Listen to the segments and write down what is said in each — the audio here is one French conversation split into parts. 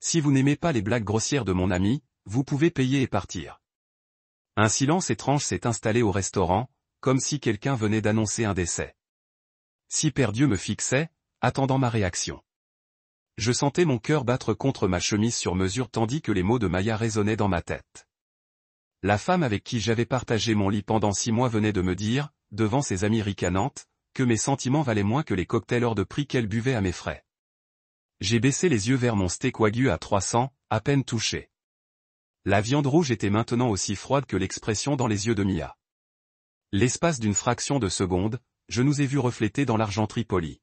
Si vous n'aimez pas les blagues grossières de mon ami, vous pouvez payer et partir. Un silence étrange s'est installé au restaurant, comme si quelqu'un venait d'annoncer un décès. Si Perdieu me fixait, attendant ma réaction. Je sentais mon cœur battre contre ma chemise sur mesure tandis que les mots de Maya résonnaient dans ma tête. La femme avec qui j'avais partagé mon lit pendant 6 mois venait de me dire, devant ses amies ricanantes, que mes sentiments valaient moins que les cocktails hors de prix qu'elle buvait à mes frais. J'ai baissé les yeux vers mon steak wagyu à 300, à peine touché. La viande rouge était maintenant aussi froide que l'expression dans les yeux de Mia. L'espace d'une fraction de seconde, je nous ai vus refléter dans l'argenterie polie.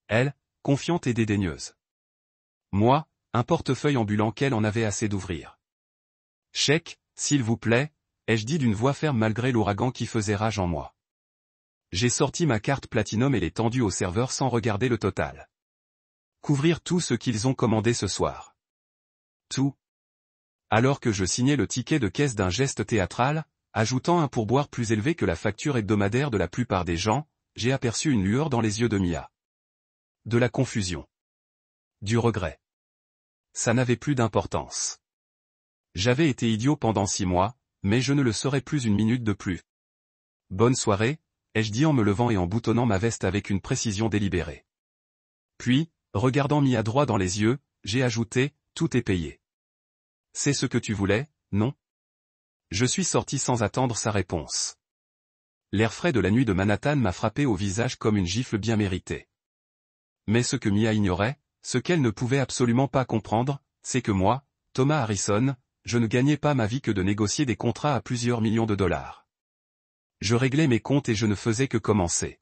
Elle, confiante et dédaigneuse. Moi, un portefeuille ambulant qu'elle en avait assez d'ouvrir. Chèque, s'il vous plaît, ai-je dit d'une voix ferme malgré l'ouragan qui faisait rage en moi. J'ai sorti ma carte Platinum et l'ai tendue au serveur sans regarder le total. Couvrir tout ce qu'ils ont commandé ce soir. Tout. Alors que je signais le ticket de caisse d'un geste théâtral, ajoutant un pourboire plus élevé que la facture hebdomadaire de la plupart des gens, j'ai aperçu une lueur dans les yeux de Mia. De la confusion. Du regret. Ça n'avait plus d'importance. J'avais été idiot pendant 6 mois, mais je ne le serai plus une minute de plus. Bonne soirée, ai-je dit en me levant et en boutonnant ma veste avec une précision délibérée. Puis, regardant Mia droit dans les yeux, j'ai ajouté, tout est payé. C'est ce que tu voulais, non? Je suis sorti sans attendre sa réponse. L'air frais de la nuit de Manhattan m'a frappé au visage comme une gifle bien méritée. Mais ce que Mia ignorait, ce qu'elle ne pouvait absolument pas comprendre, c'est que moi, Thomas Harrison, je ne gagnais pas ma vie que de négocier des contrats à plusieurs millions de dollars. Je réglais mes comptes et je ne faisais que commencer.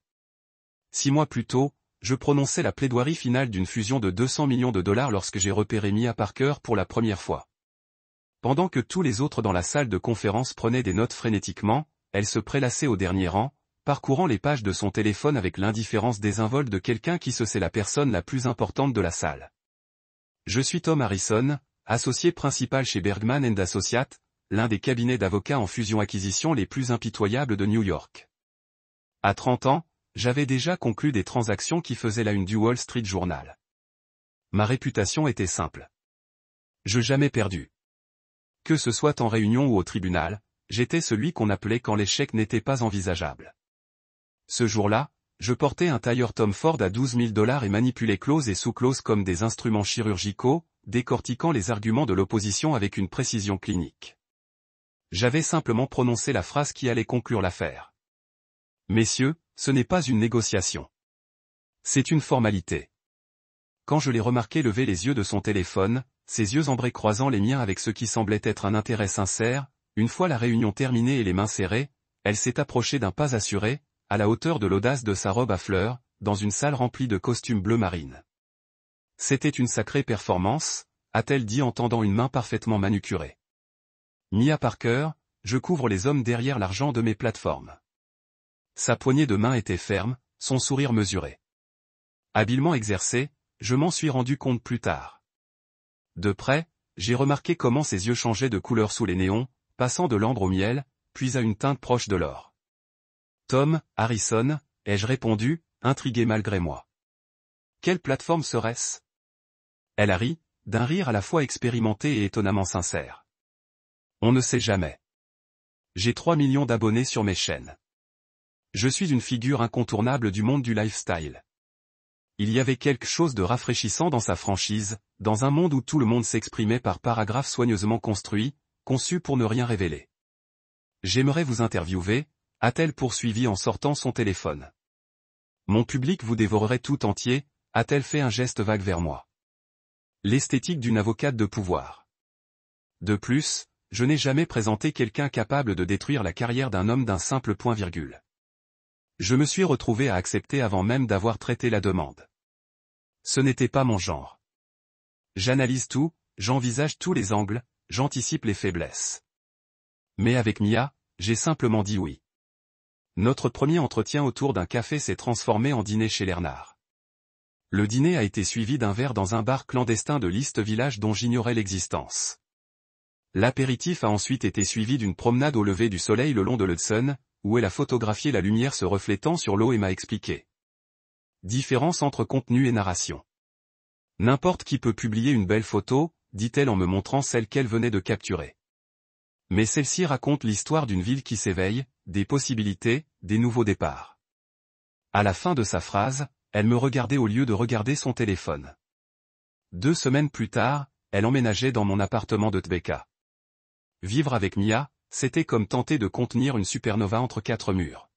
6 mois plus tôt, je prononçais la plaidoirie finale d'une fusion de 200 millions de dollars lorsque j'ai repéré Mia Parker pour la première fois. Pendant que tous les autres dans la salle de conférence prenaient des notes frénétiquement, elle se prélassait au dernier rang, parcourant les pages de son téléphone avec l'indifférence désinvolte de quelqu'un qui se sait la personne la plus importante de la salle. Je suis Tom Harrison, associé principal chez Bergman & Associates, l'un des cabinets d'avocats en fusion-acquisition les plus impitoyables de New York. À 30 ans, j'avais déjà conclu des transactions qui faisaient la une du Wall Street Journal. Ma réputation était simple. Je jamais perdu. Que ce soit en réunion ou au tribunal, j'étais celui qu'on appelait quand l'échec n'était pas envisageable. Ce jour-là, je portais un tailleur Tom Ford à 12 000 $ et manipulais clause et sous-clause comme des instruments chirurgicaux, décortiquant les arguments de l'opposition avec une précision clinique. J'avais simplement prononcé la phrase qui allait conclure l'affaire. Messieurs, ce n'est pas une négociation. C'est une formalité. Quand je l'ai remarqué lever les yeux de son téléphone, ses yeux ambrés croisant les miens avec ce qui semblait être un intérêt sincère, une fois la réunion terminée et les mains serrées, elle s'est approchée d'un pas assuré, à la hauteur de l'audace de sa robe à fleurs, dans une salle remplie de costumes bleu marine. C'était une sacrée performance, a-t-elle dit en tendant une main parfaitement manucurée. Mia Parker, je couvre les hommes derrière l'argent de mes plateformes. Sa poignée de main était ferme, son sourire mesuré. Habilement exercé, je m'en suis rendu compte plus tard. De près, j'ai remarqué comment ses yeux changeaient de couleur sous les néons, passant de l'ambre au miel, puis à une teinte proche de l'or. Tom Harrison, ai-je répondu, intrigué malgré moi. Quelle plateforme serait-ce? Elle a ri, d'un rire à la fois expérimenté et étonnamment sincère. On ne sait jamais. J'ai 3 millions d'abonnés sur mes chaînes. Je suis une figure incontournable du monde du lifestyle. Il y avait quelque chose de rafraîchissant dans sa franchise, dans un monde où tout le monde s'exprimait par paragraphes soigneusement construits, conçus pour ne rien révéler. J'aimerais vous interviewer, a-t-elle poursuivi en sortant son téléphone. Mon public vous dévorerait tout entier, a-t-elle fait un geste vague vers moi. L'esthétique d'une avocate de pouvoir. De plus, je n'ai jamais présenté quelqu'un capable de détruire la carrière d'un homme d'un simple point-virgule. Je me suis retrouvé à accepter avant même d'avoir traité la demande. Ce n'était pas mon genre. J'analyse tout, j'envisage tous les angles, j'anticipe les faiblesses. Mais avec Mia, j'ai simplement dit oui. Notre premier entretien autour d'un café s'est transformé en dîner chez Lernard. Le dîner a été suivi d'un verre dans un bar clandestin de l'East Village dont j'ignorais l'existence. L'apéritif a ensuite été suivi d'une promenade au lever du soleil le long de l'Hudson, où elle a photographié la lumière se reflétant sur l'eau et m'a expliqué. Différence entre contenu et narration. N'importe qui peut publier une belle photo, dit-elle en me montrant celle qu'elle venait de capturer. Mais celle-ci raconte l'histoire d'une ville qui s'éveille, des possibilités, des nouveaux départs. À la fin de sa phrase, elle me regardait au lieu de regarder son téléphone. 2 semaines plus tard, elle emménageait dans mon appartement de Tbeka. Vivre avec Mia, c'était comme tenter de contenir une supernova entre 4 murs.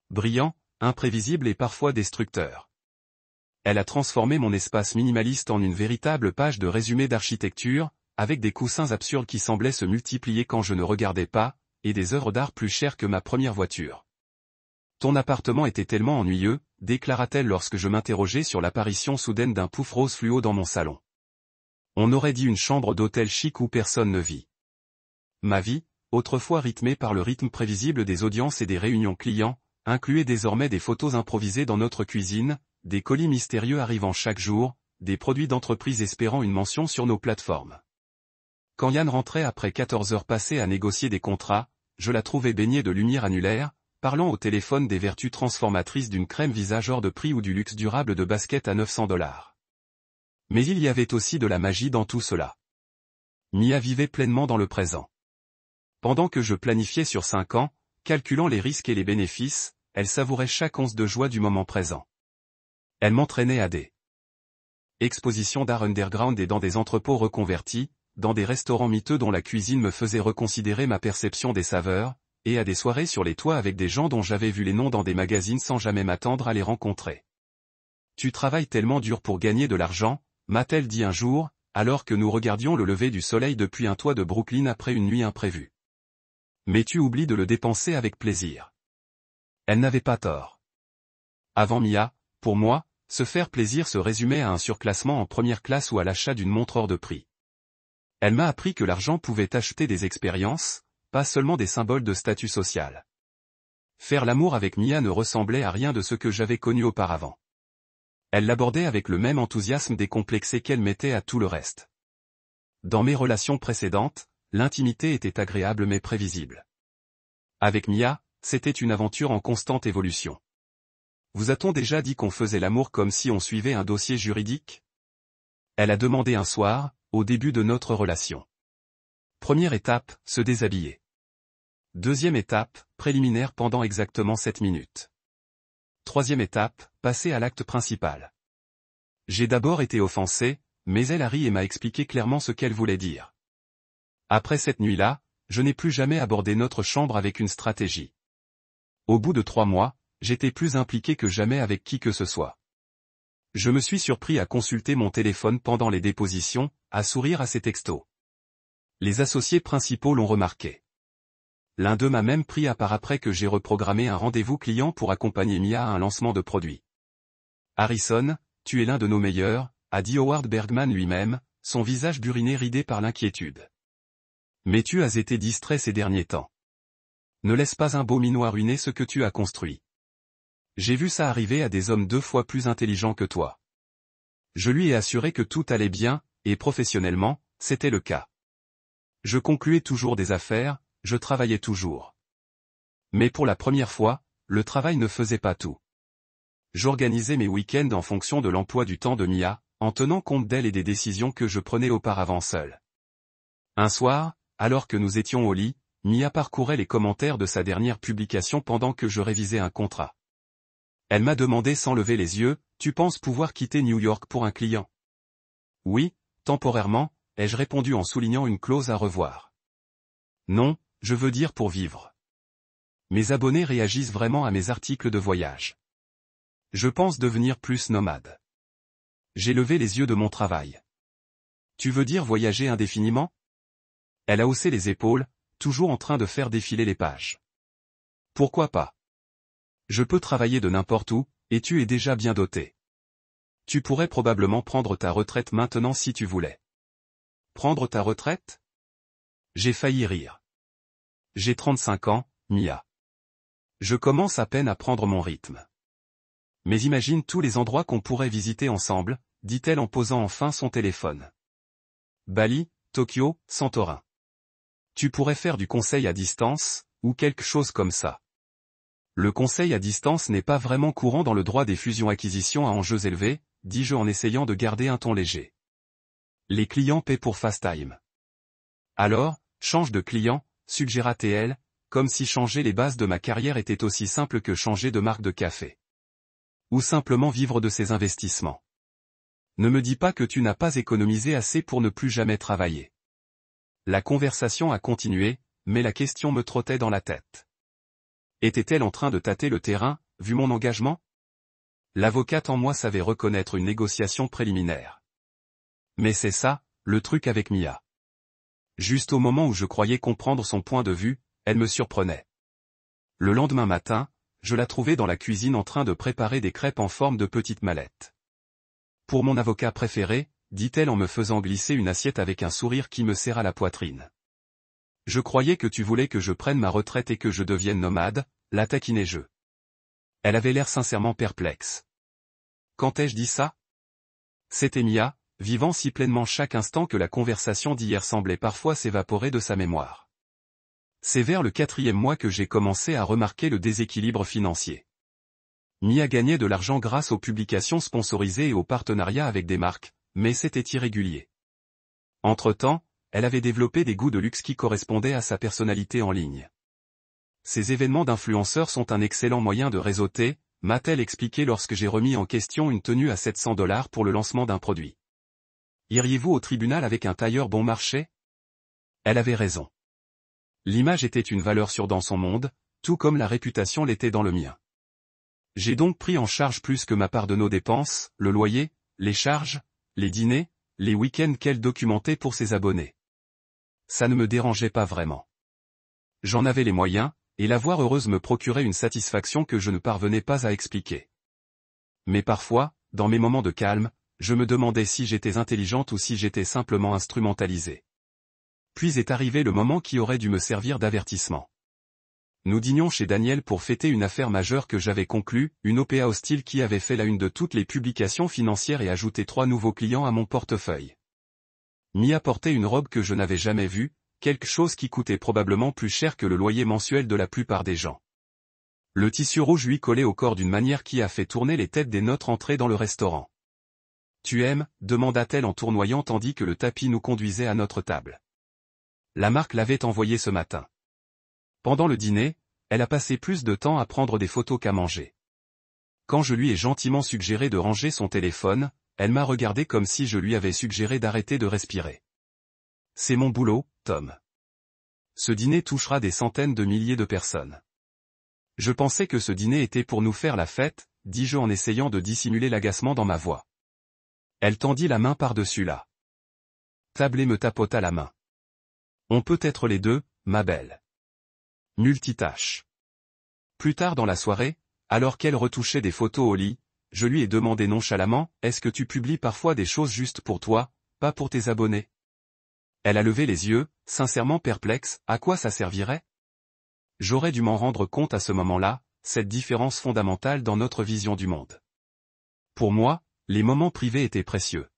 Brillant, imprévisible et parfois destructeur. Elle a transformé mon espace minimaliste en une véritable page de résumé d'architecture, avec des coussins absurdes qui semblaient se multiplier quand je ne regardais pas, et des œuvres d'art plus chères que ma première voiture. Ton appartement était tellement ennuyeux, déclara-t-elle lorsque je m'interrogeais sur l'apparition soudaine d'un pouf rose fluo dans mon salon. On aurait dit une chambre d'hôtel chic où personne ne vit. Ma vie, autrefois rythmée par le rythme prévisible des audiences et des réunions clients, incluait désormais des photos improvisées dans notre cuisine, des colis mystérieux arrivant chaque jour, des produits d'entreprise espérant une mention sur nos plateformes. Quand Yann rentrait après 14 heures passées à négocier des contrats, je la trouvais baignée de lumière annulaire, parlant au téléphone des vertus transformatrices d'une crème visage hors de prix ou du luxe durable de basket à $900. Mais il y avait aussi de la magie dans tout cela. Mia vivait pleinement dans le présent. Pendant que je planifiais sur 5 ans, calculant les risques et les bénéfices, elle savourait chaque once de joie du moment présent. Elle m'entraînait à des expositions d'art underground et dans des entrepôts reconvertis, dans des restaurants miteux dont la cuisine me faisait reconsidérer ma perception des saveurs, et à des soirées sur les toits avec des gens dont j'avais vu les noms dans des magazines sans jamais m'attendre à les rencontrer. Tu travailles tellement dur pour gagner de l'argent, m'a-t-elle dit un jour, alors que nous regardions le lever du soleil depuis un toit de Brooklyn après une nuit imprévue. Mais tu oublies de le dépenser avec plaisir. Elle n'avait pas tort. Avant Mia, pour moi, se faire plaisir se résumait à un surclassement en première classe ou à l'achat d'une montre hors de prix. Elle m'a appris que l'argent pouvait acheter des expériences, pas seulement des symboles de statut social. Faire l'amour avec Mia ne ressemblait à rien de ce que j'avais connu auparavant. Elle l'abordait avec le même enthousiasme décomplexé qu'elle mettait à tout le reste. Dans mes relations précédentes, l'intimité était agréable mais prévisible. Avec Mia, c'était une aventure en constante évolution. Vous a-t-on déjà dit qu'on faisait l'amour comme si on suivait un dossier juridique? Elle a demandé un soir, au début de notre relation. Première étape, se déshabiller. Deuxième étape, préliminaire pendant exactement 7 minutes. Troisième étape, passer à l'acte principal. J'ai d'abord été offensé, mais elle a ri et m'a expliqué clairement ce qu'elle voulait dire. Après cette nuit-là, je n'ai plus jamais abordé notre chambre avec une stratégie. Au bout de 3 mois, j'étais plus impliqué que jamais avec qui que ce soit. Je me suis surpris à consulter mon téléphone pendant les dépositions, à sourire à ses textos. Les associés principaux l'ont remarqué. L'un d'eux m'a même pris à part après que j'ai reprogrammé un rendez-vous client pour accompagner Mia à un lancement de produit. Harrison, tu es l'un de nos meilleurs, a dit Howard Bergman lui-même, son visage buriné ridé par l'inquiétude. Mais tu as été distrait ces derniers temps. Ne laisse pas un beau minot ruiner ce que tu as construit. J'ai vu ça arriver à des hommes 2 fois plus intelligents que toi. Je lui ai assuré que tout allait bien, et professionnellement, c'était le cas. Je concluais toujours des affaires, je travaillais toujours. Mais pour la première fois, le travail ne faisait pas tout. J'organisais mes week-ends en fonction de l'emploi du temps de Mia, en tenant compte d'elle et des décisions que je prenais auparavant seul. Un soir, alors que nous étions au lit, Mia parcourait les commentaires de sa dernière publication pendant que je révisais un contrat. Elle m'a demandé sans lever les yeux, « Tu penses pouvoir quitter New York pour un client ?» Oui, temporairement, ai-je répondu en soulignant une clause à revoir. Non, je veux dire pour vivre. Mes abonnés réagissent vraiment à mes articles de voyage. Je pense devenir plus nomade. J'ai levé les yeux de mon travail. Tu veux dire voyager indéfiniment? Elle a haussé les épaules, toujours en train de faire défiler les pages. Pourquoi pas? Je peux travailler de n'importe où, et tu es déjà bien doté. Tu pourrais probablement prendre ta retraite maintenant si tu voulais. Prendre ta retraite? J'ai failli rire. J'ai 35 ans, Mia. Je commence à peine à prendre mon rythme. Mais imagine tous les endroits qu'on pourrait visiter ensemble, dit-elle en posant enfin son téléphone. Bali, Tokyo, Santorin. Tu pourrais faire du conseil à distance, ou quelque chose comme ça. Le conseil à distance n'est pas vraiment courant dans le droit des fusions-acquisitions à enjeux élevés, dis-je en essayant de garder un ton léger. Les clients paient pour FaceTime. Alors, change de client, suggéra TL, comme si changer les bases de ma carrière était aussi simple que changer de marque de café. Ou simplement vivre de ses investissements. Ne me dis pas que tu n'as pas économisé assez pour ne plus jamais travailler. La conversation a continué, mais la question me trottait dans la tête. Était-elle en train de tâter le terrain, vu mon engagement? L'avocate en moi savait reconnaître une négociation préliminaire. Mais c'est ça, le truc avec Mia. Juste au moment où je croyais comprendre son point de vue, elle me surprenait. Le lendemain matin, je la trouvais dans la cuisine en train de préparer des crêpes en forme de petites mallettes. Pour mon avocat préféré, dit-elle en me faisant glisser une assiette avec un sourire qui me serra la poitrine. Je croyais que tu voulais que je prenne ma retraite et que je devienne nomade, la taquinai-je. Elle avait l'air sincèrement perplexe. Quand ai-je dit ça? C'était Mia, vivant si pleinement chaque instant que la conversation d'hier semblait parfois s'évaporer de sa mémoire. C'est vers le 4e mois que j'ai commencé à remarquer le déséquilibre financier. Mia gagnait de l'argent grâce aux publications sponsorisées et aux partenariats avec des marques, mais c'était irrégulier. Entre-temps, elle avait développé des goûts de luxe qui correspondaient à sa personnalité en ligne. Ces événements d'influenceurs sont un excellent moyen de réseauter, m'a-t-elle expliqué lorsque j'ai remis en question une tenue à $700 pour le lancement d'un produit. Iriez-vous au tribunal avec un tailleur bon marché? Elle avait raison. L'image était une valeur sûre dans son monde, tout comme la réputation l'était dans le mien. J'ai donc pris en charge plus que ma part de nos dépenses, le loyer, les charges, les dîners, les week-ends qu'elle documentait pour ses abonnés. Ça ne me dérangeait pas vraiment. J'en avais les moyens, et la voir heureuse me procurait une satisfaction que je ne parvenais pas à expliquer. Mais parfois, dans mes moments de calme, je me demandais si j'étais intelligente ou si j'étais simplement instrumentalisée. Puis est arrivé le moment qui aurait dû me servir d'avertissement. Nous dînions chez Daniel pour fêter une affaire majeure que j'avais conclue, une OPA hostile qui avait fait la une de toutes les publications financières et ajouté 3 nouveaux clients à mon portefeuille. Mia portait une robe que je n'avais jamais vue, quelque chose qui coûtait probablement plus cher que le loyer mensuel de la plupart des gens. Le tissu rouge lui collait au corps d'une manière qui a fait tourner les têtes des nôtres entrées dans le restaurant. « Tu aimes ?» demanda-t-elle en tournoyant tandis que le tapis nous conduisait à notre table. La marque l'avait envoyé ce matin. Pendant le dîner, elle a passé plus de temps à prendre des photos qu'à manger. Quand je lui ai gentiment suggéré de ranger son téléphone, elle m'a regardé comme si je lui avais suggéré d'arrêter de respirer. C'est mon boulot, Tom. Ce dîner touchera des centaines de milliers de personnes. Je pensais que ce dîner était pour nous faire la fête, dis-je en essayant de dissimuler l'agacement dans ma voix. Elle tendit la main par-dessus la table et me tapota la main. On peut être les deux, ma belle. Multitâche. Plus tard dans la soirée, alors qu'elle retouchait des photos au lit, je lui ai demandé nonchalamment, « Est-ce que tu publies parfois des choses juste pour toi, pas pour tes abonnés ?» Elle a levé les yeux, sincèrement perplexe, à quoi ça servirait? J'aurais dû m'en rendre compte à ce moment-là, cette différence fondamentale dans notre vision du monde. Pour moi, les moments privés étaient précieux.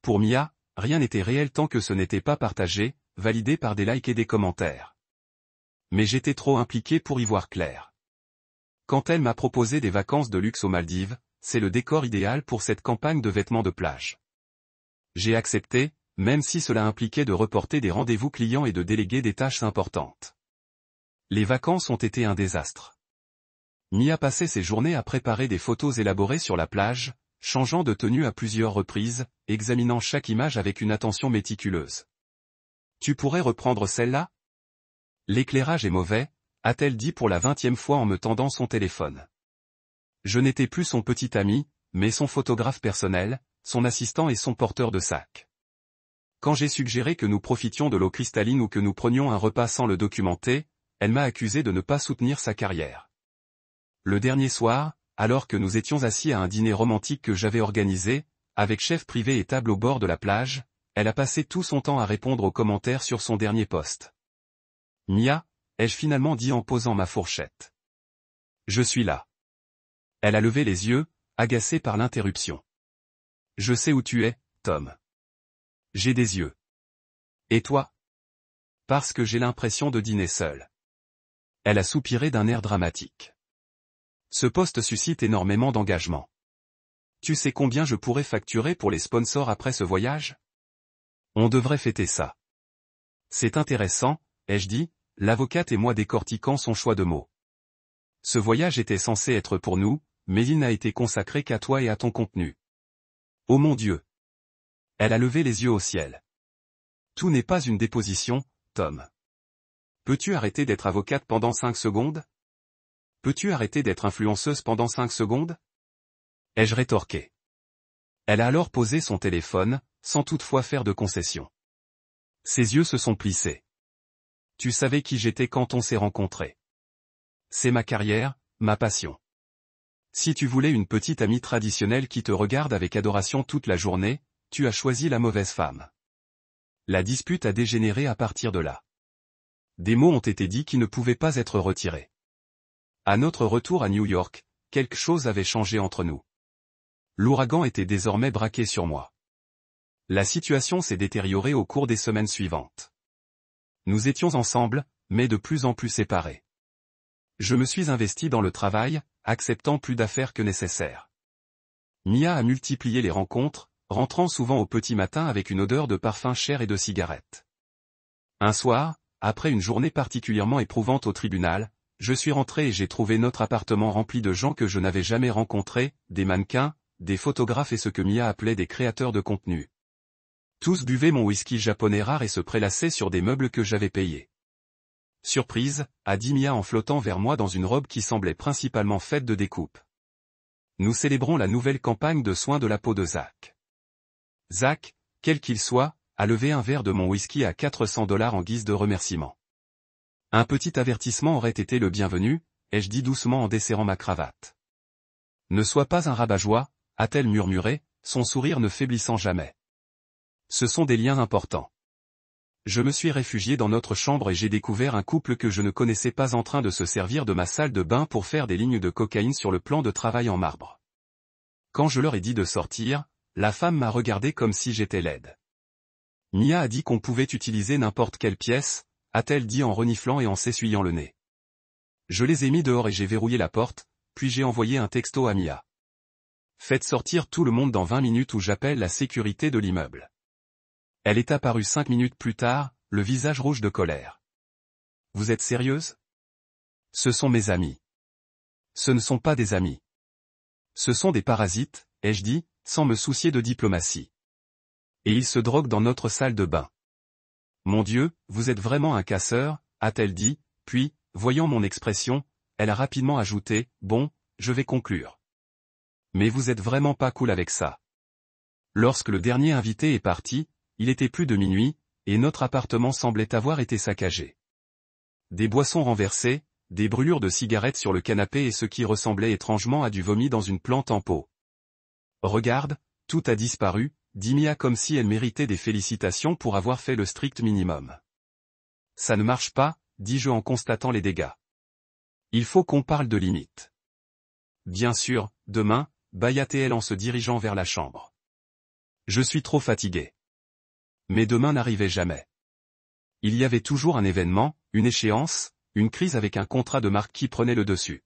Pour Mia, rien n'était réel tant que ce n'était pas partagé, validé par des likes et des commentaires. Mais j'étais trop impliqué pour y voir clair. Quand elle m'a proposé des vacances de luxe aux Maldives, c'est le décor idéal pour cette campagne de vêtements de plage. J'ai accepté, même si cela impliquait de reporter des rendez-vous clients et de déléguer des tâches importantes. Les vacances ont été un désastre. Mia passait ses journées à préparer des photos élaborées sur la plage, changeant de tenue à plusieurs reprises, examinant chaque image avec une attention méticuleuse. Tu pourrais reprendre celle-là? L'éclairage est mauvais, a-t-elle dit pour la 20e fois en me tendant son téléphone. Je n'étais plus son petit ami, mais son photographe personnel, son assistant et son porteur de sac. Quand j'ai suggéré que nous profitions de l'eau cristalline ou que nous prenions un repas sans le documenter, elle m'a accusé de ne pas soutenir sa carrière. Le dernier soir, alors que nous étions assis à un dîner romantique que j'avais organisé, avec chef privé et table au bord de la plage, elle a passé tout son temps à répondre aux commentaires sur son dernier post. Mia, ai-je finalement dit en posant ma fourchette. Je suis là. Elle a levé les yeux, agacée par l'interruption. Je sais où tu es, Tom. J'ai des yeux. Et toi? Parce que j'ai l'impression de dîner seule. Elle a soupiré d'un air dramatique. Ce poste suscite énormément d'engagement. Tu sais combien je pourrais facturer pour les sponsors après ce voyage? On devrait fêter ça. C'est intéressant, ai-je dit, l'avocate et moi décortiquant son choix de mots. Ce voyage était censé être pour nous, mais il n'a été consacré qu'à toi et à ton contenu. Oh mon Dieu! Elle a levé les yeux au ciel. Tout n'est pas une déposition, Tom. Peux-tu arrêter d'être avocate pendant 5 secondes? Peux-tu arrêter d'être influenceuse pendant 5 secondes? Ai-je rétorqué. Elle a alors posé son téléphone, sans toutefois faire de concession. Ses yeux se sont plissés. Tu savais qui j'étais quand on s'est rencontrés. C'est ma carrière, ma passion. Si tu voulais une petite amie traditionnelle qui te regarde avec adoration toute la journée, tu as choisi la mauvaise femme. La dispute a dégénéré à partir de là. Des mots ont été dits qui ne pouvaient pas être retirés. À notre retour à New York, quelque chose avait changé entre nous. L'ouragan était désormais braqué sur moi. La situation s'est détériorée au cours des semaines suivantes. Nous étions ensemble, mais de plus en plus séparés. Je me suis investi dans le travail, acceptant plus d'affaires que nécessaire. Mia a multiplié les rencontres, rentrant souvent au petit matin avec une odeur de parfum cher et de cigarettes. Un soir, après une journée particulièrement éprouvante au tribunal, je suis rentré et j'ai trouvé notre appartement rempli de gens que je n'avais jamais rencontrés, des mannequins, des photographes et ce que Mia appelait des créateurs de contenu. Tous buvaient mon whisky japonais rare et se prélassaient sur des meubles que j'avais payés. Surprise, a dit Mia en flottant vers moi dans une robe qui semblait principalement faite de découpes. Nous célébrons la nouvelle campagne de soins de la peau de Zach. Zach, quel qu'il soit, a levé un verre de mon whisky à $400 en guise de remerciement. Un petit avertissement aurait été le bienvenu, ai-je dit doucement en desserrant ma cravate. Ne sois pas un rabat-joie, a-t-elle murmuré, son sourire ne faiblissant jamais. Ce sont des liens importants. Je me suis réfugié dans notre chambre et j'ai découvert un couple que je ne connaissais pas en train de se servir de ma salle de bain pour faire des lignes de cocaïne sur le plan de travail en marbre. Quand je leur ai dit de sortir, la femme m'a regardé comme si j'étais laide. Mia a dit qu'on pouvait utiliser n'importe quelle pièce, a-t-elle dit en reniflant et en s'essuyant le nez. Je les ai mis dehors et j'ai verrouillé la porte, puis j'ai envoyé un texto à Mia. Faites sortir tout le monde dans 20 minutes ou j'appelle la sécurité de l'immeuble. Elle est apparue 5 minutes plus tard, le visage rouge de colère. Vous êtes sérieuse? Ce sont mes amis. Ce ne sont pas des amis. Ce sont des parasites, ai-je dit, sans me soucier de diplomatie. Et ils se droguent dans notre salle de bain. Mon Dieu, vous êtes vraiment un casseur, a-t-elle dit, puis, voyant mon expression, elle a rapidement ajouté, bon, je vais conclure. Mais vous êtes vraiment pas cool avec ça. Lorsque le dernier invité est parti, il était plus de minuit, et notre appartement semblait avoir été saccagé. Des boissons renversées, des brûlures de cigarettes sur le canapé et ce qui ressemblait étrangement à du vomi dans une plante en pot. Regarde, tout a disparu, dit Mia comme si elle méritait des félicitations pour avoir fait le strict minimum. Ça ne marche pas, dis-je en constatant les dégâts. Il faut qu'on parle de limites. Bien sûr, demain, bâilla-t-elle en se dirigeant vers la chambre. Je suis trop fatigué. Mais demain n'arrivait jamais. Il y avait toujours un événement, une échéance, une crise avec un contrat de marque qui prenait le dessus.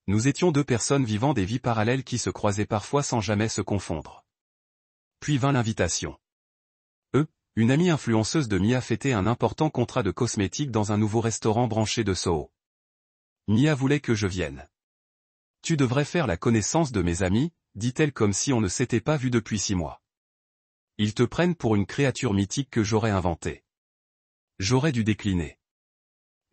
Nous étions deux personnes vivant des vies parallèles qui se croisaient parfois sans jamais se confondre. Puis vint l'invitation. Une amie influenceuse de Mia fêtait un important contrat de cosmétiques dans un nouveau restaurant branché de Soho. Mia voulait que je vienne. Tu devrais faire la connaissance de mes amis, dit-elle comme si on ne s'était pas vu depuis 6 mois. Ils te prennent pour une créature mythique que j'aurais inventée. J'aurais dû décliner.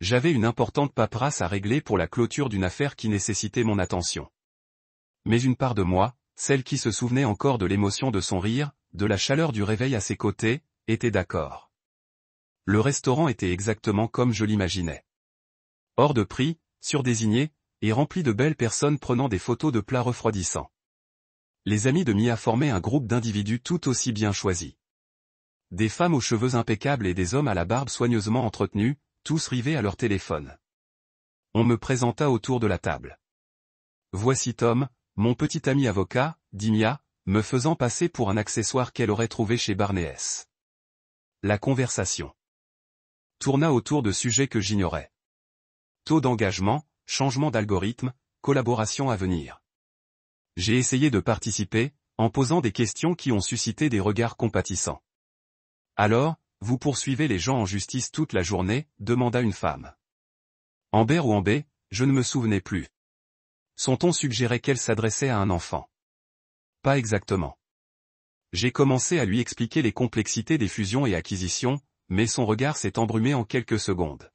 J'avais une importante paperasse à régler pour la clôture d'une affaire qui nécessitait mon attention. Mais une part de moi, celle qui se souvenait encore de l'émotion de son rire, de la chaleur du réveil à ses côtés, était d'accord. Le restaurant était exactement comme je l'imaginais. Hors de prix, surdésigné, et rempli de belles personnes prenant des photos de plats refroidissants. Les amis de Mia formaient un groupe d'individus tout aussi bien choisis. Des femmes aux cheveux impeccables et des hommes à la barbe soigneusement entretenus, tous rivés à leur téléphone. On me présenta autour de la table. Voici Tom, mon petit ami avocat, dit Mia, me faisant passer pour un accessoire qu'elle aurait trouvé chez Barney's. La conversation tourna autour de sujets que j'ignorais. Taux d'engagement, changement d'algorithme, collaboration à venir. J'ai essayé de participer, en posant des questions qui ont suscité des regards compatissants. Alors, vous poursuivez les gens en justice toute la journée, demanda une femme. Amber ou Amber, je ne me souvenais plus. Son ton suggérait qu'elle s'adressait à un enfant. Pas exactement. J'ai commencé à lui expliquer les complexités des fusions et acquisitions, mais son regard s'est embrumé en quelques secondes.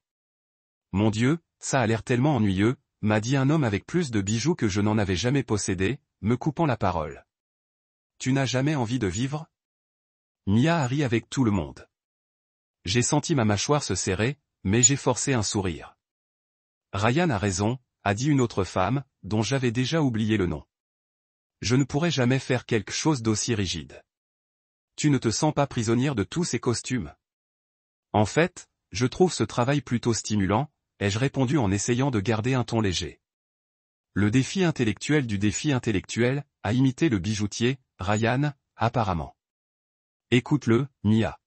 Mon Dieu, ça a l'air tellement ennuyeux, m'a dit un homme avec plus de bijoux que je n'en avais jamais possédé, me coupant la parole. Tu n'as jamais envie de vivre? Mia a ri avec tout le monde. J'ai senti ma mâchoire se serrer, mais j'ai forcé un sourire. Ryan a raison, a dit une autre femme, dont j'avais déjà oublié le nom. Je ne pourrais jamais faire quelque chose d'aussi rigide. Tu ne te sens pas prisonnière de tous ces costumes? En fait, je trouve ce travail plutôt stimulant, ai-je répondu en essayant de garder un ton léger. Le défi intellectuel du défi intellectuel, a imité le bijoutier, Ryan, apparemment. Écoute-le, Mia.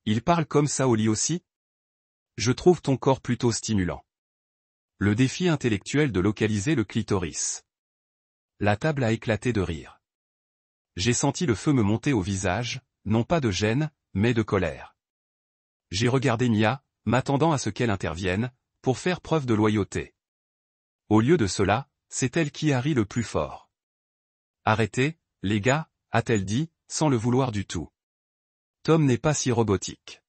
Il parle comme ça au lit aussi? Je trouve ton corps plutôt stimulant. Le défi intellectuel de localiser le clitoris. La table a éclaté de rire. J'ai senti le feu me monter au visage, non pas de gêne, mais de colère. J'ai regardé Mia, m'attendant à ce qu'elle intervienne, pour faire preuve de loyauté. Au lieu de cela, c'est elle qui a ri le plus fort. Arrêtez, les gars, a-t-elle dit, sans le vouloir du tout. Tom n'est pas si robotique.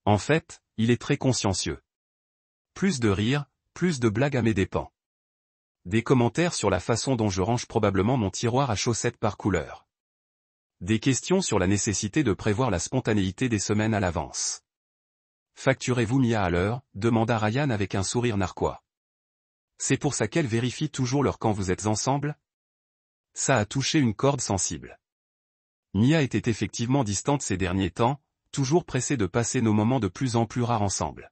En fait, il est très consciencieux. Plus de rire, plus de blagues à mes dépens. Des commentaires sur la façon dont je range probablement mon tiroir à chaussettes par couleur. Des questions sur la nécessité de prévoir la spontanéité des semaines à l'avance. Facturez-vous Mia à l'heure, demanda Ryan avec un sourire narquois. C'est pour ça qu'elle vérifie toujours l'heure quand vous êtes ensemble? Ça a touché une corde sensible. Mia était effectivement distante ces derniers temps, toujours pressée de passer nos moments de plus en plus rares ensemble.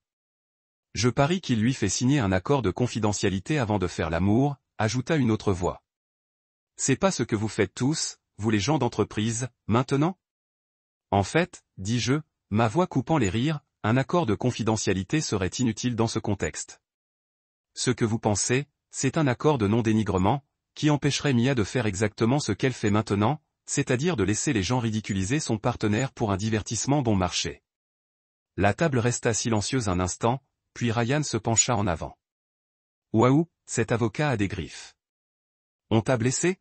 Je parie qu'il lui fait signer un accord de confidentialité avant de faire l'amour, ajouta une autre voix. C'est pas ce que vous faites tous, vous les gens d'entreprise, maintenant? En fait, dis-je, ma voix coupant les rires, un accord de confidentialité serait inutile dans ce contexte. Ce que vous pensez, c'est un accord de non-dénigrement, qui empêcherait Mia de faire exactement ce qu'elle fait maintenant, c'est-à-dire de laisser les gens ridiculiser son partenaire pour un divertissement bon marché. La table resta silencieuse un instant, puis Ryan se pencha en avant. Waouh, cet avocat a des griffes. On t'a blessé?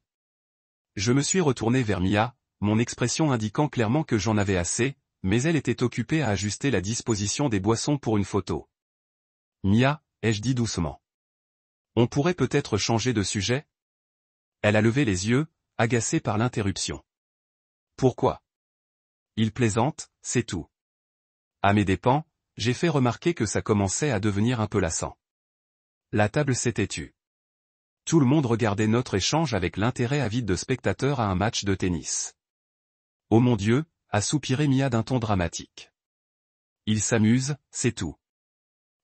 Je me suis retourné vers Mia, mon expression indiquant clairement que j'en avais assez, mais elle était occupée à ajuster la disposition des boissons pour une photo. Mia, ai-je dit doucement. On pourrait peut-être changer de sujet? Elle a levé les yeux, agacée par l'interruption. Pourquoi? Il plaisante, c'est tout. À mes dépens, j'ai fait remarquer que ça commençait à devenir un peu lassant. La table s'était tue. Tout le monde regardait notre échange avec l'intérêt avide de spectateurs à un match de tennis. Oh mon Dieu, a soupiré Mia d'un ton dramatique. Il s'amuse, c'est tout.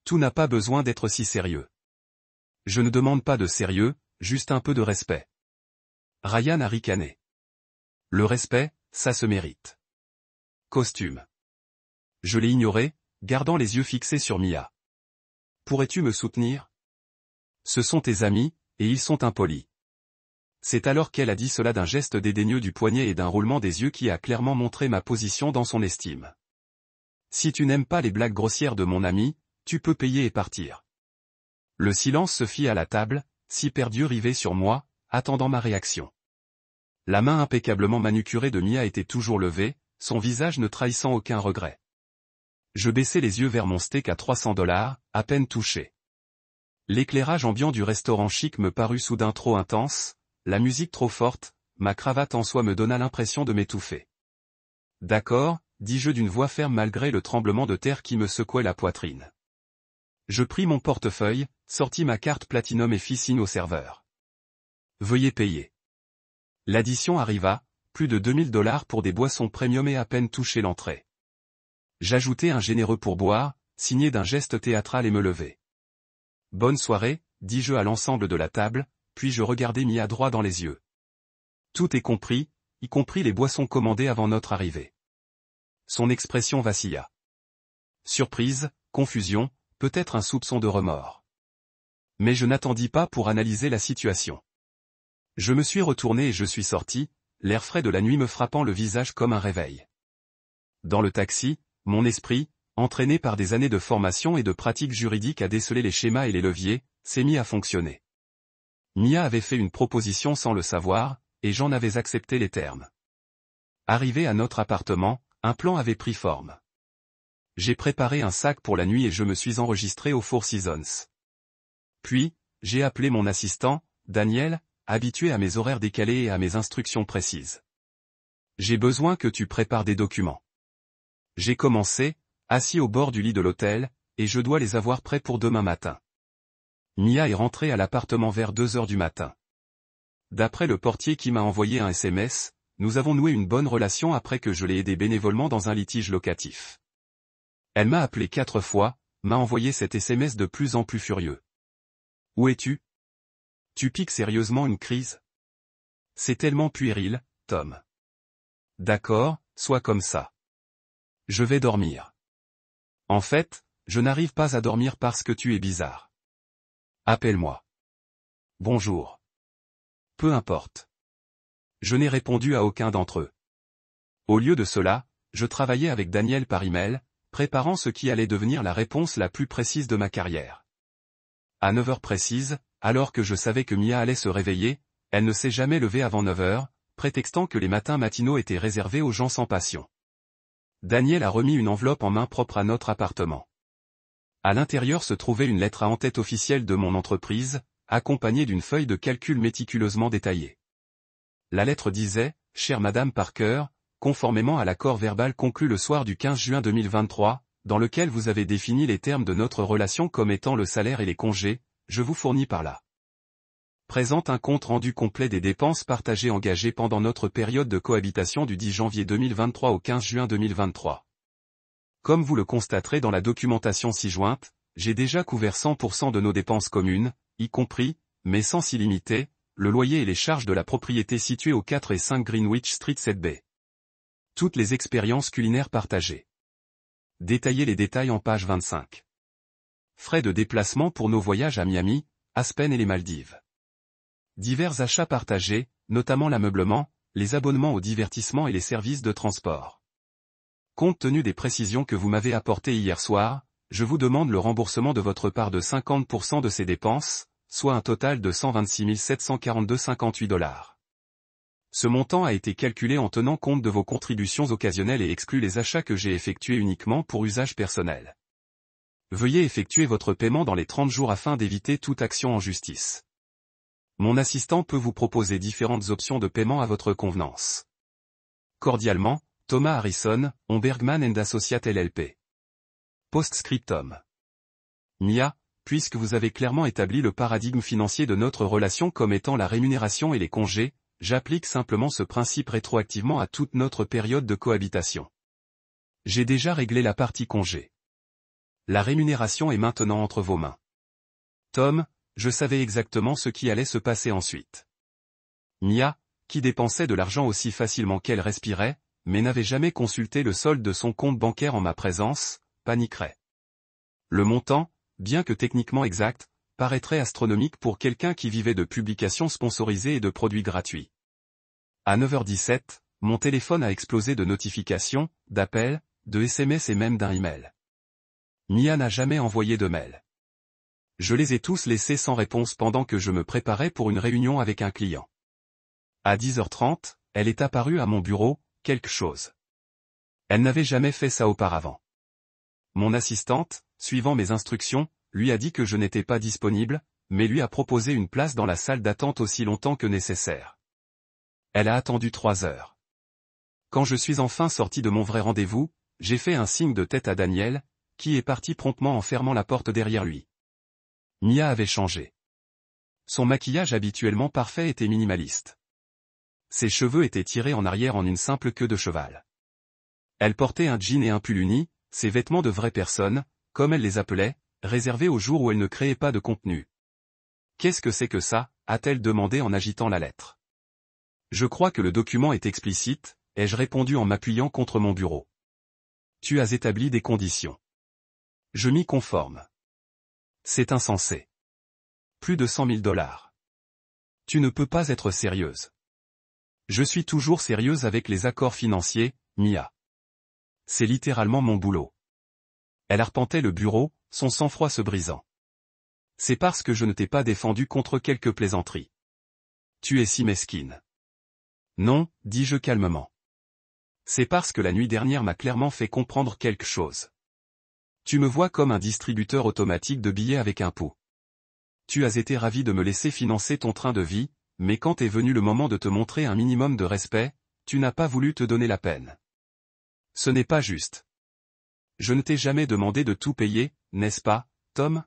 Tout n'a pas besoin d'être si sérieux. Je ne demande pas de sérieux, juste un peu de respect. Ryan a ricané. Le respect, ça se mérite. Costume. Je l'ai ignoré, gardant les yeux fixés sur Mia. Pourrais-tu me soutenir? Ce sont tes amis, et ils sont impolis. C'est alors qu'elle a dit cela d'un geste dédaigneux du poignet et d'un roulement des yeux qui a clairement montré ma position dans son estime. Si tu n'aimes pas les blagues grossières de mon ami, tu peux payer et partir. Le silence se fit à la table, si perdu rivé sur moi, attendant ma réaction. La main impeccablement manucurée de Mia était toujours levée, son visage ne trahissant aucun regret. Je baissai les yeux vers mon steak à $300, à peine touché. L'éclairage ambiant du restaurant chic me parut soudain trop intense, la musique trop forte, ma cravate en soie me donna l'impression de m'étouffer. D'accord, dis-je d'une voix ferme malgré le tremblement de terre qui me secouait la poitrine. Je pris mon portefeuille, sortis ma carte Platinum et fis signe au serveur. Veuillez payer. L'addition arriva, plus de $2000 pour des boissons premium et à peine touché l'entrée. J'ajoutai un généreux pourboire, signé d'un geste théâtral et me levai. Bonne soirée, dis-je à l'ensemble de la table, puis je regardai Mia droit dans les yeux. Tout est compris, y compris les boissons commandées avant notre arrivée. Son expression vacilla. Surprise, confusion, peut-être un soupçon de remords. Mais je n'attendis pas pour analyser la situation. Je me suis retourné et je suis sorti, l'air frais de la nuit me frappant le visage comme un réveil. Dans le taxi, mon esprit, entraîné par des années de formation et de pratique juridique à déceler les schémas et les leviers, s'est mis à fonctionner. Mia avait fait une proposition sans le savoir, et j'en avais accepté les termes. Arrivé à notre appartement, un plan avait pris forme. J'ai préparé un sac pour la nuit et je me suis enregistré au Four Seasons. Puis, j'ai appelé mon assistant, Daniel, habitué à mes horaires décalés et à mes instructions précises. J'ai besoin que tu prépares des documents. J'ai commencé, assis au bord du lit de l'hôtel, et je dois les avoir prêts pour demain matin. Mia est rentrée à l'appartement vers 2 heures du matin. D'après le portier qui m'a envoyé un SMS, nous avons noué une bonne relation après que je l'ai aidé bénévolement dans un litige locatif. Elle m'a appelé 4 fois, m'a envoyé cet SMS de plus en plus furieux. Où es-tu? Tu piques sérieusement une crise? C'est tellement puéril, Tom. D'accord, sois comme ça. Je vais dormir. En fait, je n'arrive pas à dormir parce que tu es bizarre. Appelle-moi. Bonjour. Peu importe. Je n'ai répondu à aucun d'entre eux. Au lieu de cela, je travaillais avec Daniel par email, préparant ce qui allait devenir la réponse la plus précise de ma carrière. À 9 heures précises, alors que je savais que Mia allait se réveiller, elle ne s'est jamais levée avant 9 heures, prétextant que les matins matinaux étaient réservés aux gens sans passion. Daniel a remis une enveloppe en main propre à notre appartement. À l'intérieur se trouvait une lettre à en-tête officielle de mon entreprise, accompagnée d'une feuille de calcul méticuleusement détaillée. La lettre disait, « Chère Madame Parker, conformément à l'accord verbal conclu le soir du 15 juin 2023, dans lequel vous avez défini les termes de notre relation comme étant le salaire et les congés, je vous fournis par là. Présente un compte rendu complet des dépenses partagées engagées pendant notre période de cohabitation du 10 janvier 2023 au 15 juin 2023. Comme vous le constaterez dans la documentation ci-jointe, j'ai déjà couvert 100% de nos dépenses communes, y compris, mais sans illimité, le loyer et les charges de la propriété située au 4 et 5 Greenwich Street 7B. Toutes les expériences culinaires partagées. Détaillez les détails en page 25. Frais de déplacement pour nos voyages à Miami, Aspen et les Maldives. Divers achats partagés, notamment l'ameublement, les abonnements au divertissement et les services de transport. Compte tenu des précisions que vous m'avez apportées hier soir, je vous demande le remboursement de votre part de 50% de ces dépenses, soit un total de 126 742,58 $. Ce montant a été calculé en tenant compte de vos contributions occasionnelles et exclut les achats que j'ai effectués uniquement pour usage personnel. Veuillez effectuer votre paiement dans les 30 jours afin d'éviter toute action en justice. Mon assistant peut vous proposer différentes options de paiement à votre convenance. Cordialement, Thomas Harrison, Bergman & Associates LLP. Postscriptum. Mia, puisque vous avez clairement établi le paradigme financier de notre relation comme étant la rémunération et les congés, j'applique simplement ce principe rétroactivement à toute notre période de cohabitation. J'ai déjà réglé la partie congé. La rémunération est maintenant entre vos mains. Tom, je savais exactement ce qui allait se passer ensuite. Mia, qui dépensait de l'argent aussi facilement qu'elle respirait, mais n'avait jamais consulté le solde de son compte bancaire en ma présence, paniquerait. Le montant, bien que techniquement exact, paraîtrait astronomique pour quelqu'un qui vivait de publications sponsorisées et de produits gratuits. À 9h17, mon téléphone a explosé de notifications, d'appels, de SMS et même d'un email. Mia n'a jamais envoyé de mail. Je les ai tous laissés sans réponse pendant que je me préparais pour une réunion avec un client. À 10h30, elle est apparue à mon bureau, quelque chose. Elle n'avait jamais fait ça auparavant. Mon assistante, suivant mes instructions, lui a dit que je n'étais pas disponible, mais lui a proposé une place dans la salle d'attente aussi longtemps que nécessaire. Elle a attendu 3 heures. Quand je suis enfin sorti de mon vrai rendez-vous, j'ai fait un signe de tête à Daniel, qui est parti promptement en fermant la porte derrière lui. Mia avait changé. Son maquillage habituellement parfait était minimaliste. Ses cheveux étaient tirés en arrière en une simple queue de cheval. Elle portait un jean et un pull uni, ses vêtements de vraie personne, comme elle les appelait, réservés aux jours où elle ne créait pas de contenu. « Qu'est-ce que c'est que ça ?» a-t-elle demandé en agitant la lettre. « Je crois que le document est explicite », ai-je répondu en m'appuyant contre mon bureau. « Tu as établi des conditions. Je m'y conforme. C'est insensé. Plus de 100 000 $. Tu ne peux pas être sérieuse. Je suis toujours sérieuse avec les accords financiers, Mia. C'est littéralement mon boulot. Elle arpentait le bureau, son sang-froid se brisant. C'est parce que je ne t'ai pas défendu contre quelques plaisanteries. Tu es si mesquine. Non, dis-je calmement. C'est parce que la nuit dernière m'a clairement fait comprendre quelque chose. Tu me vois comme un distributeur automatique de billets avec un pot. Tu as été ravi de me laisser financer ton train de vie, mais quand est venu le moment de te montrer un minimum de respect, tu n'as pas voulu te donner la peine. Ce n'est pas juste. Je ne t'ai jamais demandé de tout payer, n'est-ce pas, Tom?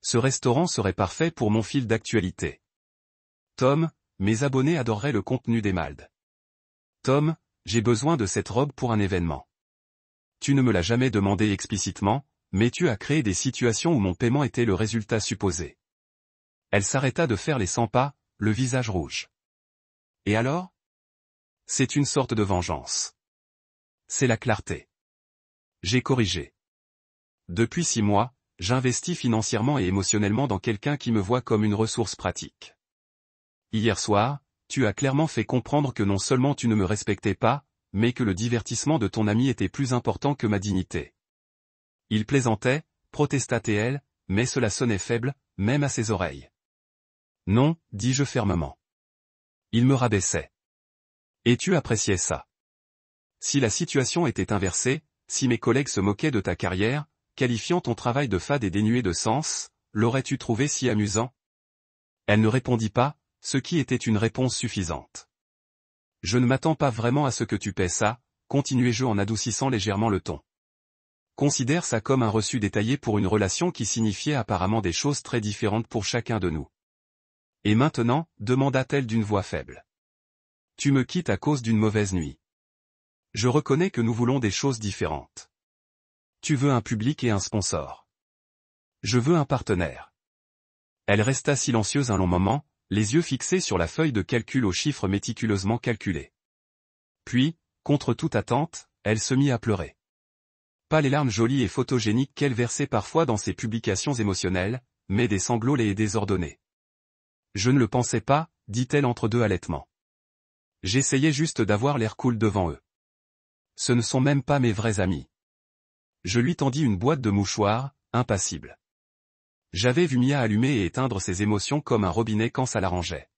Ce restaurant serait parfait pour mon fil d'actualité. Tom, mes abonnés adoreraient le contenu d'Emerald. Tom, j'ai besoin de cette robe pour un événement. Tu ne me l'as jamais demandé explicitement, mais tu as créé des situations où mon paiement était le résultat supposé. Elle s'arrêta de faire les 100 pas, le visage rouge. Et alors? C'est une sorte de vengeance. C'est la clarté. J'ai corrigé. Depuis 6 mois, j'investis financièrement et émotionnellement dans quelqu'un qui me voit comme une ressource pratique. Hier soir, tu as clairement fait comprendre que non seulement tu ne me respectais pas, mais que le divertissement de ton ami était plus important que ma dignité. Il plaisantait, protesta-t-elle, mais cela sonnait faible, même à ses oreilles. Non, dis-je fermement. Il me rabaissait. Et tu appréciais ça. Si la situation était inversée, si mes collègues se moquaient de ta carrière, qualifiant ton travail de fade et dénué de sens, l'aurais-tu trouvé si amusant? Elle ne répondit pas, ce qui était une réponse suffisante. Je ne m'attends pas vraiment à ce que tu paies ça, continuai-je en adoucissant légèrement le ton. Considère ça comme un reçu détaillé pour une relation qui signifiait apparemment des choses très différentes pour chacun de nous. Et maintenant, demanda-t-elle d'une voix faible. Tu me quittes à cause d'une mauvaise nuit. Je reconnais que nous voulons des choses différentes. Tu veux un public et un sponsor. Je veux un partenaire. Elle resta silencieuse un long moment, les yeux fixés sur la feuille de calcul aux chiffres méticuleusement calculés. Puis, contre toute attente, elle se mit à pleurer. Pas les larmes jolies et photogéniques qu'elle versait parfois dans ses publications émotionnelles, mais des sanglots laids et désordonnés. Je ne le pensais pas, dit-elle entre deux halètements. J'essayais juste d'avoir l'air cool devant eux. Ce ne sont même pas mes vrais amis. Je lui tendis une boîte de mouchoirs, impassible. J'avais vu Mia allumer et éteindre ses émotions comme un robinet quand ça l'arrangeait.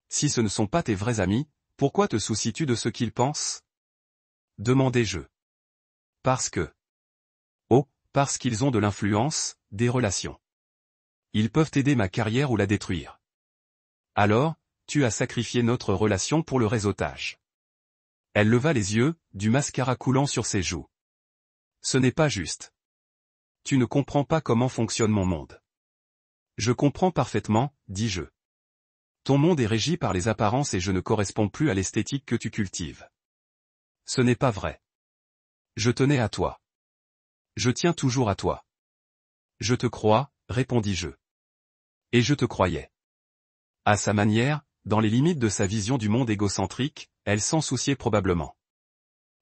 Si ce ne sont pas tes vrais amis, pourquoi te soucies-tu de ce qu'ils pensent? Demandai-je. Parce que. Oh, parce qu'ils ont de l'influence, des relations. Ils peuvent aider ma carrière ou la détruire. Alors, tu as sacrifié notre relation pour le réseautage. Elle leva les yeux, du mascara coulant sur ses joues. Ce n'est pas juste. Tu ne comprends pas comment fonctionne mon monde. Je comprends parfaitement, dis-je. Ton monde est régi par les apparences et je ne corresponds plus à l'esthétique que tu cultives. Ce n'est pas vrai. Je tenais à toi. Je tiens toujours à toi. Je te crois, répondis-je. Et je te croyais. À sa manière, dans les limites de sa vision du monde égocentrique, elle s'en souciait probablement.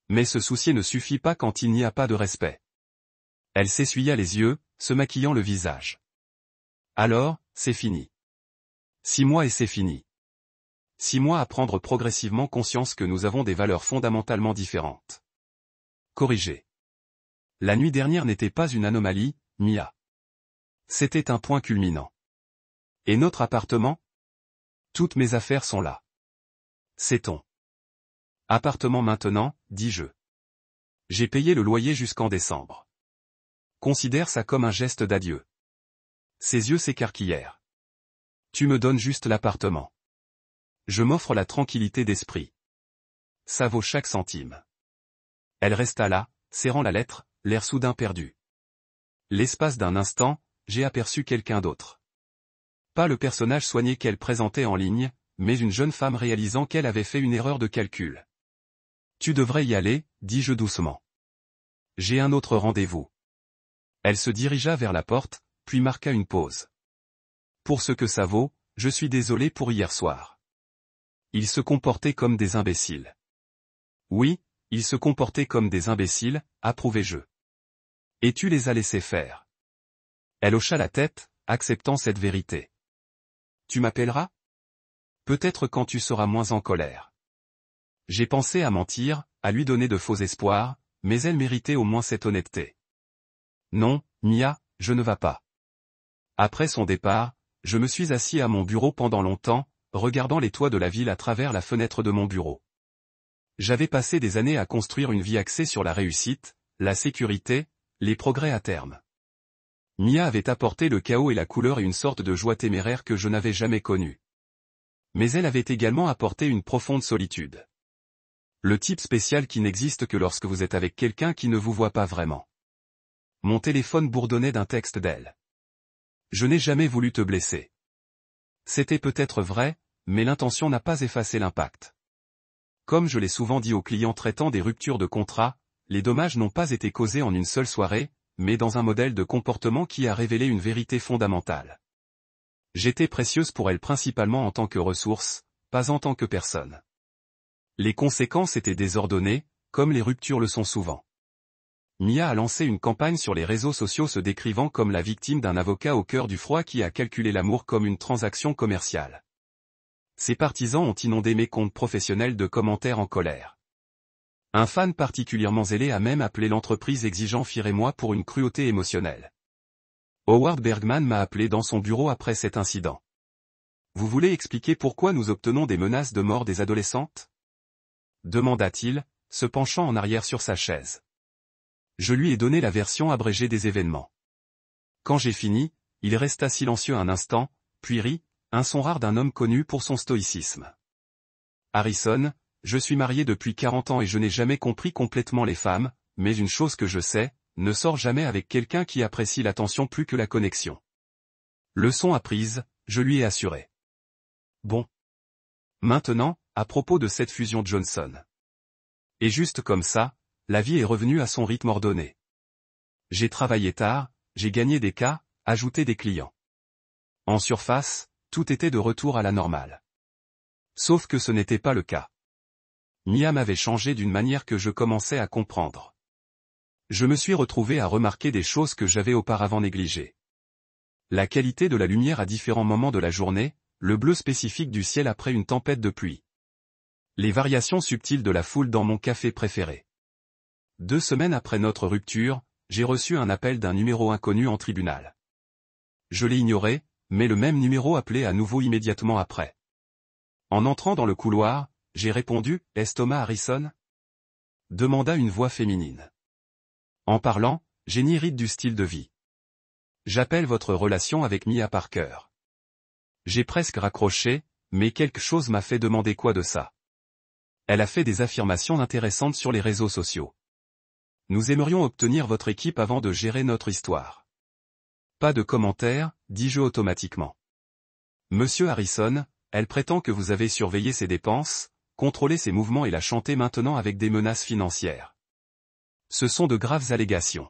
Mais se soucier ne suffit pas quand il n'y a pas de respect. Elle s'essuya les yeux, se maquillant le visage. Alors, c'est fini. 6 mois et c'est fini. 6 mois à prendre progressivement conscience que nous avons des valeurs fondamentalement différentes. Corrigé. La nuit dernière n'était pas une anomalie, Mia. C'était un point culminant. Et notre appartement? Toutes mes affaires sont là. Sait-on? Appartement maintenant, dis-je. J'ai payé le loyer jusqu'en décembre. Considère ça comme un geste d'adieu. Ses yeux s'écarquillèrent. Tu me donnes juste l'appartement. Je m'offre la tranquillité d'esprit. Ça vaut chaque centime. Elle resta là, serrant la lettre, l'air soudain perdu. L'espace d'un instant, j'ai aperçu quelqu'un d'autre. Pas le personnage soigné qu'elle présentait en ligne, mais une jeune femme réalisant qu'elle avait fait une erreur de calcul. Tu devrais y aller, dis-je doucement. J'ai un autre rendez-vous. Elle se dirigea vers la porte, puis marqua une pause. Pour ce que ça vaut, je suis désolé pour hier soir. Ils se comportaient comme des imbéciles. Oui, ils se comportaient comme des imbéciles, approuvai-je. Et tu les as laissés faire. Elle hocha la tête, acceptant cette vérité. Tu m'appelleras? Peut-être quand tu seras moins en colère. J'ai pensé à mentir, à lui donner de faux espoirs, mais elle méritait au moins cette honnêteté. Non, Mia, je ne vas pas. Après son départ, je me suis assis à mon bureau pendant longtemps, regardant les toits de la ville à travers la fenêtre de mon bureau. J'avais passé des années à construire une vie axée sur la réussite, la sécurité, les progrès à terme. Mia avait apporté le chaos et la couleur et une sorte de joie téméraire que je n'avais jamais connue. Mais elle avait également apporté une profonde solitude. Le type spécial qui n'existe que lorsque vous êtes avec quelqu'un qui ne vous voit pas vraiment. Mon téléphone bourdonnait d'un texte d'elle. Je n'ai jamais voulu te blesser. C'était peut-être vrai, mais l'intention n'a pas effacé l'impact. Comme je l'ai souvent dit aux clients traitant des ruptures de contrat, les dommages n'ont pas été causés en une seule soirée, mais dans un modèle de comportement qui a révélé une vérité fondamentale. J'étais précieuse pour elle principalement en tant que ressource, pas en tant que personne. Les conséquences étaient désordonnées, comme les ruptures le sont souvent. Mia a lancé une campagne sur les réseaux sociaux se décrivant comme la victime d'un avocat au cœur du froid qui a calculé l'amour comme une transaction commerciale. Ses partisans ont inondé mes comptes professionnels de commentaires en colère. Un fan particulièrement zélé a même appelé l'entreprise exigeant Firez-moi pour une cruauté émotionnelle. Howard Bergman m'a appelé dans son bureau après cet incident. Vous voulez expliquer pourquoi nous obtenons des menaces de mort des adolescentes ? Demanda-t-il, se penchant en arrière sur sa chaise. Je lui ai donné la version abrégée des événements. Quand j'ai fini, il resta silencieux un instant, puis rit, un son rare d'un homme connu pour son stoïcisme. Harrison, je suis marié depuis 40 ans et je n'ai jamais compris complètement les femmes, mais une chose que je sais, ne sors jamais avec quelqu'un qui apprécie l'attention plus que la connexion. Leçon apprise, je lui ai assuré. Bon. Maintenant, à propos de cette fusion Johnson. Et juste comme ça, la vie est revenue à son rythme ordonné. J'ai travaillé tard, j'ai gagné des cas, ajouté des clients. En surface, tout était de retour à la normale. Sauf que ce n'était pas le cas. Mia m'avait changé d'une manière que je commençais à comprendre. Je me suis retrouvé à remarquer des choses que j'avais auparavant négligées. La qualité de la lumière à différents moments de la journée, le bleu spécifique du ciel après une tempête de pluie. Les variations subtiles de la foule dans mon café préféré. 2 semaines après notre rupture, j'ai reçu un appel d'un numéro inconnu en tribunal. Je l'ai ignoré, mais le même numéro appelait à nouveau immédiatement après. En entrant dans le couloir, j'ai répondu « Est-ce Thomas Harrison ?» demanda une voix féminine. En parlant, Jenny rit du style de vie. J'appelle votre relation avec Mia Parker. J'ai presque raccroché, mais quelque chose m'a fait demander quoi de ça. Elle a fait des affirmations intéressantes sur les réseaux sociaux. Nous aimerions obtenir votre équipe avant de gérer notre histoire. Pas de commentaires, dis-je automatiquement. Monsieur Harrison, elle prétend que vous avez surveillé ses dépenses, contrôlé ses mouvements et la chanté maintenant avec des menaces financières. Ce sont de graves allégations.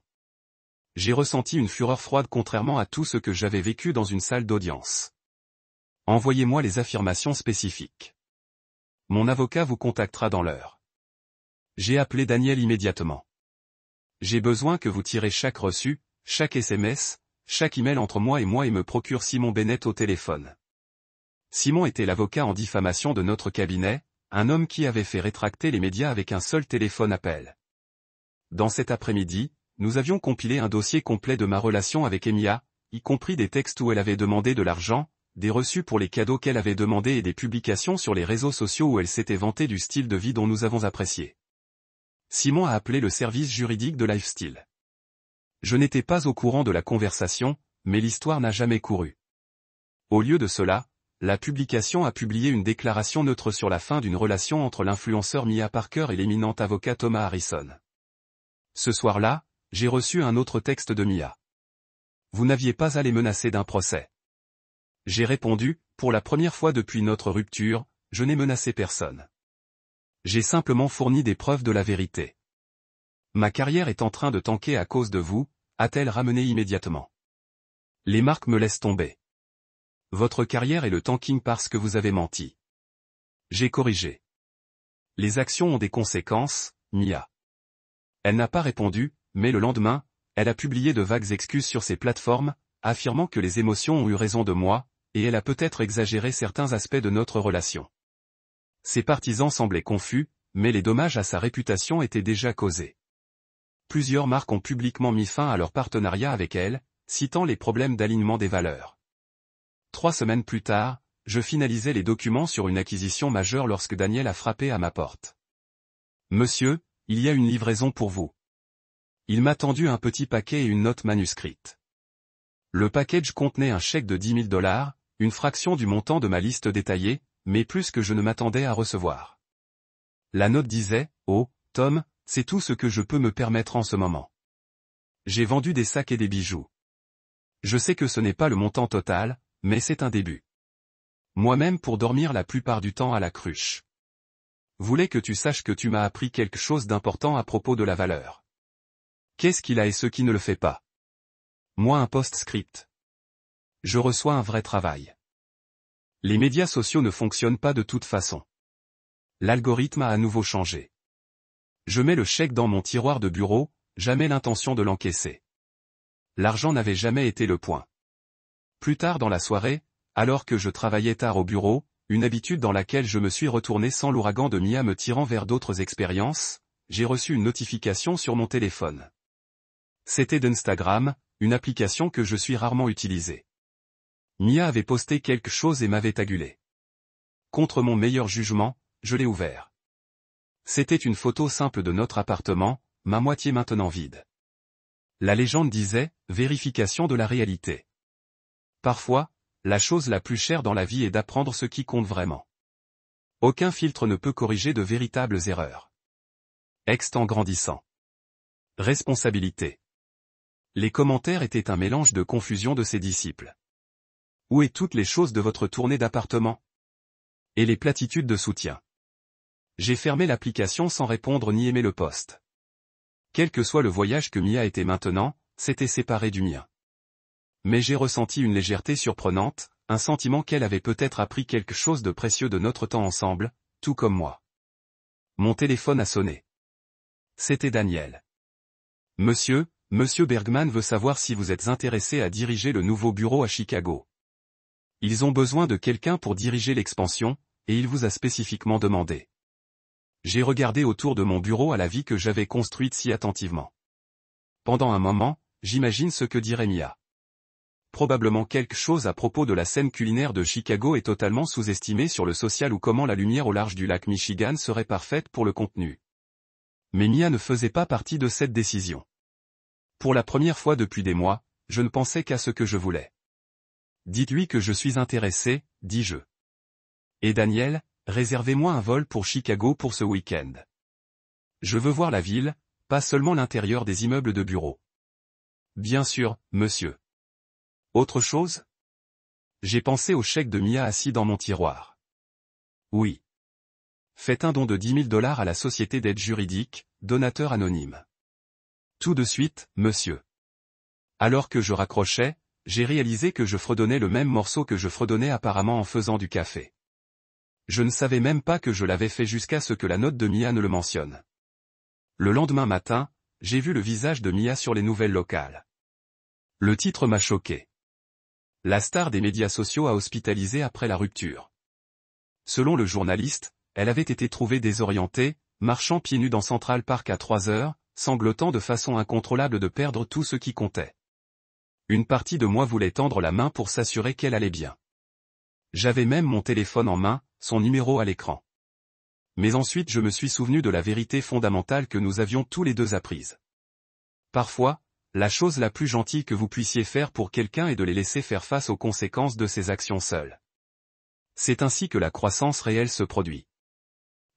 J'ai ressenti une fureur froide contrairement à tout ce que j'avais vécu dans une salle d'audience. Envoyez-moi les affirmations spécifiques. Mon avocat vous contactera dans l'heure. J'ai appelé Daniel immédiatement. J'ai besoin que vous tirez chaque reçu, chaque SMS, chaque email entre moi et me procure Simon Bennett au téléphone. Simon était l'avocat en diffamation de notre cabinet, un homme qui avait fait rétracter les médias avec un seul téléphone appel. Dans cet après-midi, nous avions compilé un dossier complet de ma relation avec Mia, y compris des textes où elle avait demandé de l'argent, des reçus pour les cadeaux qu'elle avait demandés et des publications sur les réseaux sociaux où elle s'était vantée du style de vie dont nous avons apprécié. Simon a appelé le service juridique de Lifestyle. Je n'étais pas au courant de la conversation, mais l'histoire n'a jamais couru. Au lieu de cela, la publication a publié une déclaration neutre sur la fin d'une relation entre l'influenceur Mia Parker et l'éminent avocat Thomas Harrison. Ce soir-là, j'ai reçu un autre texte de Mia. Vous n'aviez pas à les menacer d'un procès. J'ai répondu, pour la première fois depuis notre rupture, je n'ai menacé personne. J'ai simplement fourni des preuves de la vérité. Ma carrière est en train de tanker à cause de vous, a-t-elle ramené immédiatement. Les marques me laissent tomber. Votre carrière est le tanking parce que vous avez menti. J'ai corrigé. Les actions ont des conséquences, Mia. Elle n'a pas répondu, mais le lendemain, elle a publié de vagues excuses sur ses plateformes, affirmant que les émotions ont eu raison de moi, et elle a peut-être exagéré certains aspects de notre relation. Ses partisans semblaient confus, mais les dommages à sa réputation étaient déjà causés. Plusieurs marques ont publiquement mis fin à leur partenariat avec elle, citant les problèmes d'alignement des valeurs. 3 semaines plus tard, je finalisais les documents sur une acquisition majeure lorsque Daniel a frappé à ma porte. « Monsieur, il y a une livraison pour vous. » Il m'a tendu un petit paquet et une note manuscrite. Le package contenait un chèque de 10 000 $, une fraction du montant de ma liste détaillée, mais plus que je ne m'attendais à recevoir. La note disait « Oh, Tom, c'est tout ce que je peux me permettre en ce moment. J'ai vendu des sacs et des bijoux. Je sais que ce n'est pas le montant total, mais c'est un début. Moi-même pour dormir la plupart du temps à la cruche. Voulais que tu saches que tu m'as appris quelque chose d'important à propos de la valeur. Qu'est-ce qu'il a et ce qui ne le fait pas? Moi un post-script. Je reçois un vrai travail. Les médias sociaux ne fonctionnent pas de toute façon. L'algorithme a à nouveau changé. Je mets le chèque dans mon tiroir de bureau, jamais l'intention de l'encaisser. L'argent n'avait jamais été le point. Plus tard dans la soirée, alors que je travaillais tard au bureau, une habitude dans laquelle je me suis retourné sans l'ouragan de Mia me tirant vers d'autres expériences, j'ai reçu une notification sur mon téléphone. C'était d'Instagram, une application que je suis rarement utilisée. Mia avait posté quelque chose et m'avait tagulé. Contre mon meilleur jugement, je l'ai ouvert. C'était une photo simple de notre appartement, ma moitié maintenant vide. La légende disait, vérification de la réalité. Parfois, la chose la plus chère dans la vie est d'apprendre ce qui compte vraiment. Aucun filtre ne peut corriger de véritables erreurs. Texte en grandissant. Responsabilité. Les commentaires étaient un mélange de confusion de ses disciples. Où est toutes les choses de votre tournée d'appartement? Et les platitudes de soutien. J'ai fermé l'application sans répondre ni aimer le post. Quel que soit le voyage que Mia était maintenant, c'était séparé du mien. Mais j'ai ressenti une légèreté surprenante, un sentiment qu'elle avait peut-être appris quelque chose de précieux de notre temps ensemble, tout comme moi. Mon téléphone a sonné. C'était Daniel. Monsieur Bergman veut savoir si vous êtes intéressé à diriger le nouveau bureau à Chicago. Ils ont besoin de quelqu'un pour diriger l'expansion, et il vous a spécifiquement demandé. J'ai regardé autour de mon bureau à la vie que j'avais construite si attentivement. Pendant un moment, j'imagine ce que dirait Mia. Probablement quelque chose à propos de la scène culinaire de Chicago est totalement sous-estimé sur le social ou comment la lumière au large du lac Michigan serait parfaite pour le contenu. Mais Mia ne faisait pas partie de cette décision. Pour la première fois depuis des mois, je ne pensais qu'à ce que je voulais. Dites-lui que je suis intéressé, dis-je. Et Daniel, réservez-moi un vol pour Chicago pour ce week-end. Je veux voir la ville, pas seulement l'intérieur des immeubles de bureaux. Bien sûr, monsieur. Autre chose? J'ai pensé au chèque de Mia assis dans mon tiroir. Oui. Faites un don de 10 000 $ à la société d'aide juridique, donateur anonyme. Tout de suite, monsieur. Alors que je raccrochais, j'ai réalisé que je fredonnais le même morceau que je fredonnais apparemment en faisant du café. Je ne savais même pas que je l'avais fait jusqu'à ce que la note de Mia ne le mentionne. Le lendemain matin, j'ai vu le visage de Mia sur les nouvelles locales. Le titre m'a choqué. La star des médias sociaux a hospitalisé après la rupture. Selon le journaliste, elle avait été trouvée désorientée, marchant pieds nus dans Central Park à 3 heures, sanglotant de façon incontrôlable de perdre tout ce qui comptait. Une partie de moi voulait tendre la main pour s'assurer qu'elle allait bien. J'avais même mon téléphone en main, son numéro à l'écran. Mais ensuite je me suis souvenu de la vérité fondamentale que nous avions tous les deux apprise. Parfois, la chose la plus gentille que vous puissiez faire pour quelqu'un est de les laisser faire face aux conséquences de ses actions seules. C'est ainsi que la croissance réelle se produit.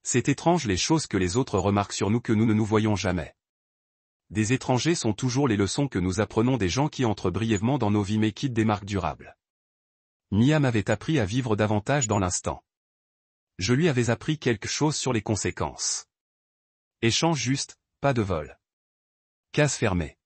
C'est étrange les choses que les autres remarquent sur nous que nous ne nous voyons jamais. Des étrangers sont toujours les leçons que nous apprenons des gens qui entrent brièvement dans nos vies mais quittent des marques durables. Mia m'avait appris à vivre davantage dans l'instant. Je lui avais appris quelque chose sur les conséquences. Échange juste, pas de vol. Case fermée.